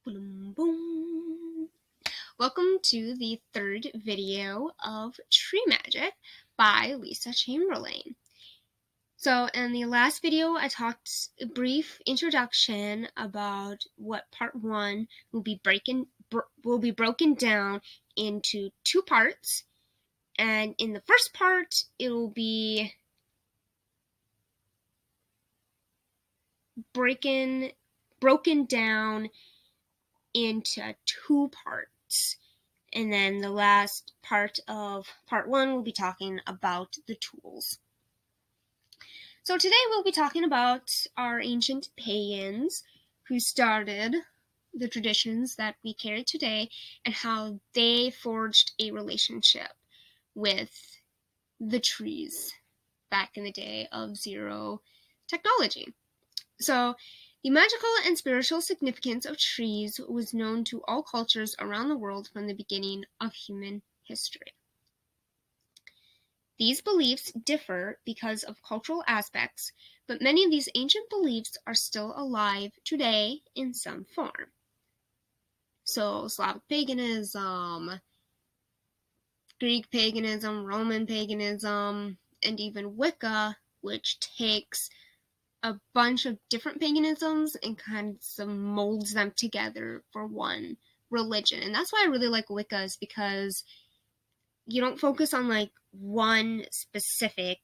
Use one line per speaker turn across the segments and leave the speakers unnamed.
Boom, boom. Welcome to the third video of Tree Magic by Lisa Chamberlain. So in the last video, I talked a brief introduction about what part one will be broken down into two parts. And in the first part, it will be broken down into two parts. And then the last part of part one, we'll be talking about the tools. So today we'll be talking about our ancient pagans who started the traditions that we carry today and how they forged a relationship with the trees back in the day of zero technology. So the magical and spiritual significance of trees was known to all cultures around the world from the beginning of human history. These beliefs differ because of cultural aspects, but many of these ancient beliefs are still alive today in some form. So Slavic paganism, Greek paganism, Roman paganism, and even Wicca, which takes a bunch of different paganisms and kind of molds them together for one religion. And that's why I really like Wicca, is because you don't focus on like one specific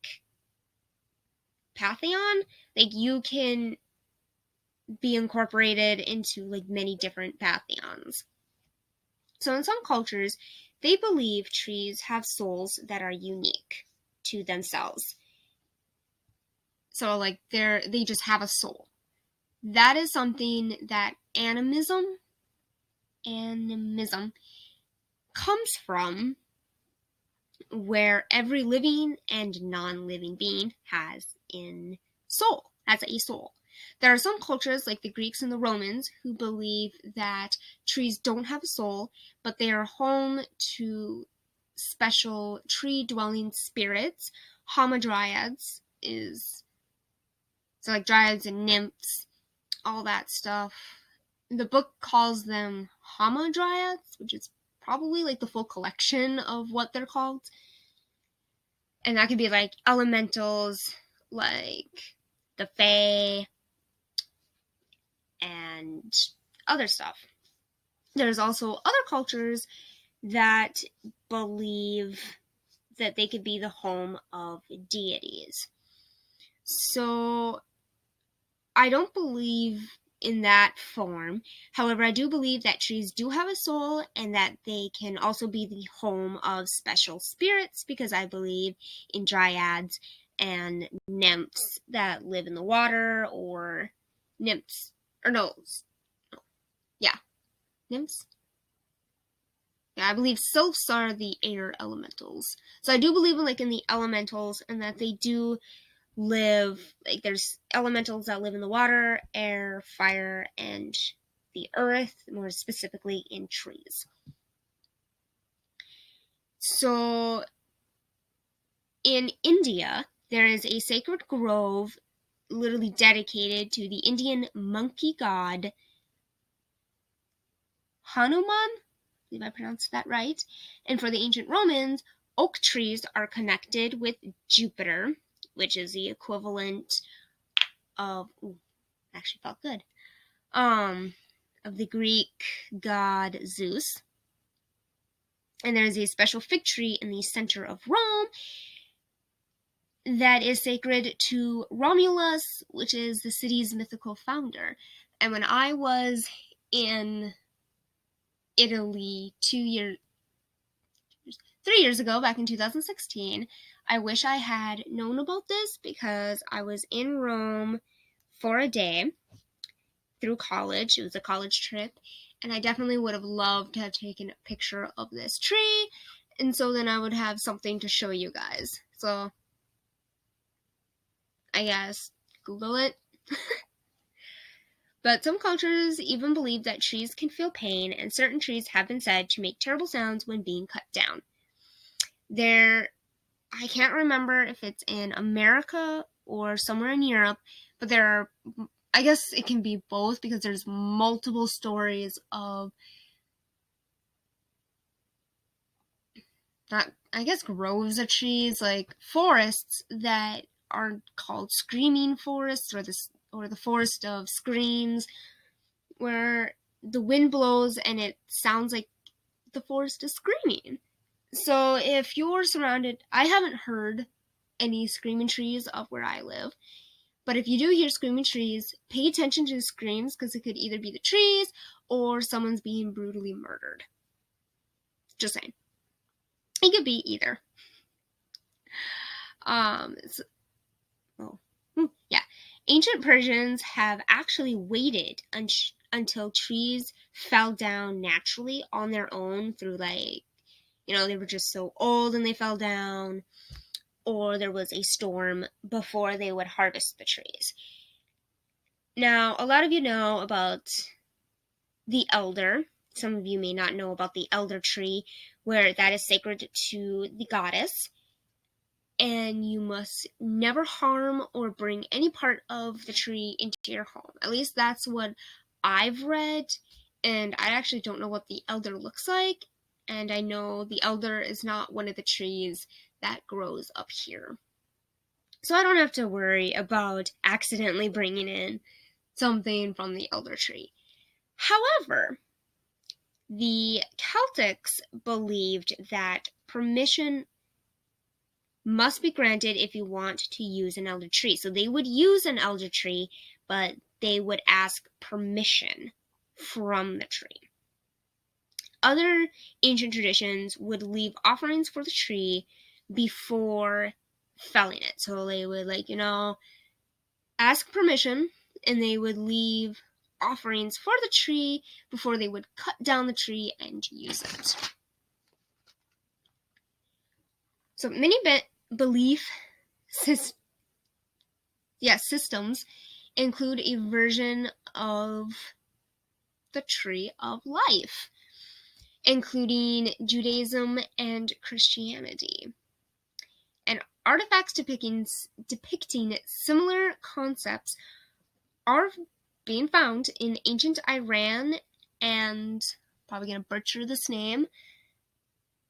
pantheon. Like you can be incorporated into like many different pantheons. So in some cultures, they believe trees have souls that are unique to themselves. So like they just have a soul. That is something that animism comes from, where every living and non-living being has a soul. There are some cultures, like the Greeks and the Romans, who believe that trees don't have a soul, but they are home to special tree-dwelling spirits. Hamadryads is... So like dryads and nymphs, all that stuff. The book calls them hamadryads, which is probably like the full collection of what they're called. And that could be like elementals, like the fae, and other stuff. There's also other cultures that believe that they could be the home of deities. So I don't believe in that form. However, I do believe that trees do have a soul and that they can also be the home of special spirits, because I believe in dryads and nymphs that live in the water, or nymphs, or nymphs. Yeah, I believe sylphs are the air elementals. So I do believe in the elementals, and that they do live, like there's elementals that live in the water, air, fire, and the earth, more specifically in trees. So in India, there is a sacred grove literally dedicated to the Indian monkey god Hanuman. I believe I pronounced that right. And for the ancient Romans, oak trees are connected with Jupiter, which is the equivalent of... actually felt good. Of the Greek god Zeus. And there's a special fig tree in the center of Rome that is sacred to Romulus, which is the city's mythical founder. And when I was in Italy 3 years ago, back in 2016, I wish I had known about this, because I was in Rome for a day through college. It was a college trip, and I definitely would have loved to have taken a picture of this tree, and so then I would have something to show you guys. So I guess Google it. But some cultures even believe that trees can feel pain, and certain trees have been said to make terrible sounds when being cut down. I can't remember if it's in America or somewhere in Europe, but there are I guess it can be both because there's multiple stories of not, I guess, groves of trees, like forests that are called screaming forests, or the forest of screams, where the wind blows and it sounds like the forest is screaming. So if you're surrounded, I haven't heard any screaming trees up where I live, but if you do hear screaming trees, pay attention to the screams because it could either be the trees or someone's being brutally murdered. Just saying. It could be either. Yeah. Ancient Persians have actually waited until trees fell down naturally on their own through, like, they were just so old and they fell down, or there was a storm before they would harvest the trees. Now, a lot of you know about the elder. Some of you may not know about the elder tree, where that is sacred to the goddess. And you must never harm or bring any part of the tree into your home. At least that's what I've read. And I actually don't know what the elder looks like. And I know the elder is not one of the trees that grows up here. So I don't have to worry about accidentally bringing in something from the elder tree. However, the Celtics believed that permission must be granted if you want to use an elder tree. So they would use an elder tree, but they would ask permission from the tree. Other ancient traditions would leave offerings for the tree before felling it. So they would, ask permission, and they would leave offerings for the tree before they would cut down the tree and use it. So many belief systems include a version of the Tree of Life, including Judaism and Christianity. And artifacts depicting similar concepts are being found in ancient Iran and, probably going to butcher this name,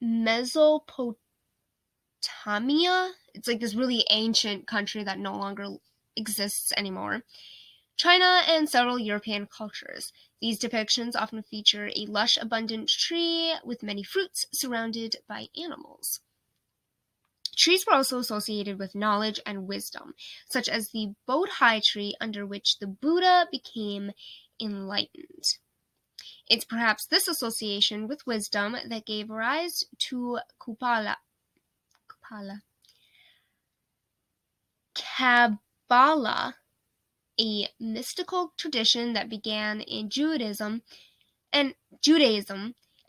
Mesopotamia. It's like this really ancient country that no longer exists anymore. China and several European cultures. These depictions often feature a lush, abundant tree with many fruits surrounded by animals. Trees were also associated with knowledge and wisdom, such as the Bodhi tree under which the Buddha became enlightened. It's perhaps this association with wisdom that gave rise to Kabbalah, a mystical tradition that began in Judaism and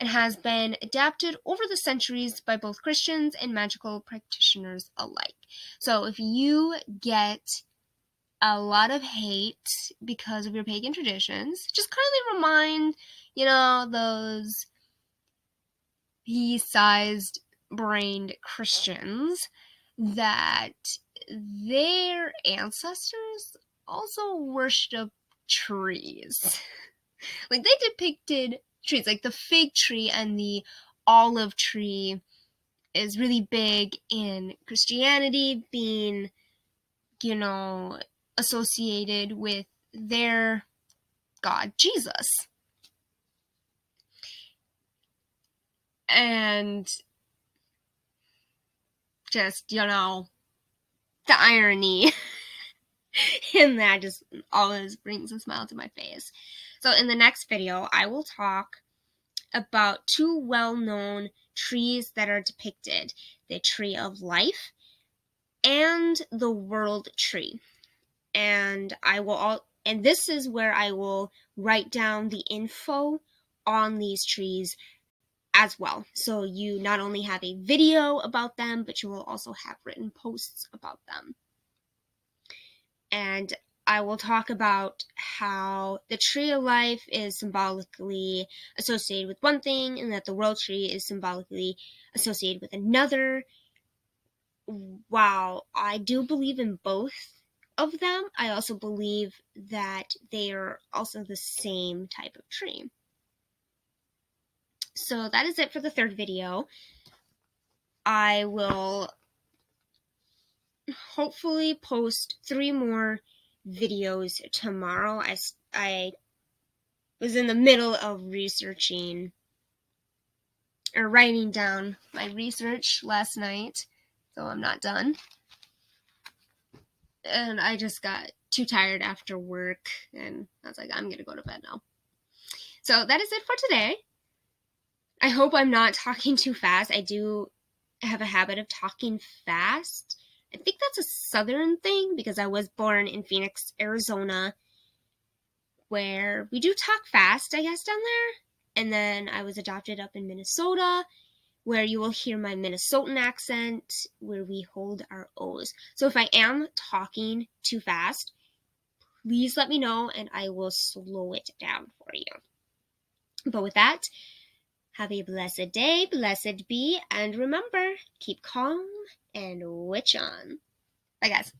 has been adapted over the centuries by both Christians and magical practitioners alike. So if you get a lot of hate because of your pagan traditions, just kindly remind, those pea-sized brained Christians that their ancestors also worshipped trees. Like, they depicted trees, like the fig tree and the olive tree is really big in Christianity, being, associated with their God, Jesus. And just, the irony in that just always brings a smile to my face. So in the next video, I will talk about two well-known trees that are depicted, the Tree of Life and the World Tree. And this is where I will write down the info on these trees as well. So you not only have a video about them, but you will also have written posts about them. And I will talk about how the Tree of Life is symbolically associated with one thing, and that the World Tree is symbolically associated with another. Wow, I do believe in both of them, I also believe that they are also the same type of tree. So that is it for the third video. I will hopefully post 3 more videos tomorrow. I was in the middle of researching or writing down my research last night, so I'm not done. And I just got too tired after work, and I was like, I'm gonna go to bed now. So that is it for today. I hope I'm not talking too fast. I do have a habit of talking fast. I think that's a southern thing because I was born in Phoenix, Arizona, where we do talk fast, I guess, down there. And then I was adopted up in Minnesota, where you will hear my Minnesotan accent, where we hold our O's. So if I am talking too fast, please let me know and I will slow it down for you. But with that, have a blessed day, blessed be, and remember, keep calm and witch on. Bye, guys.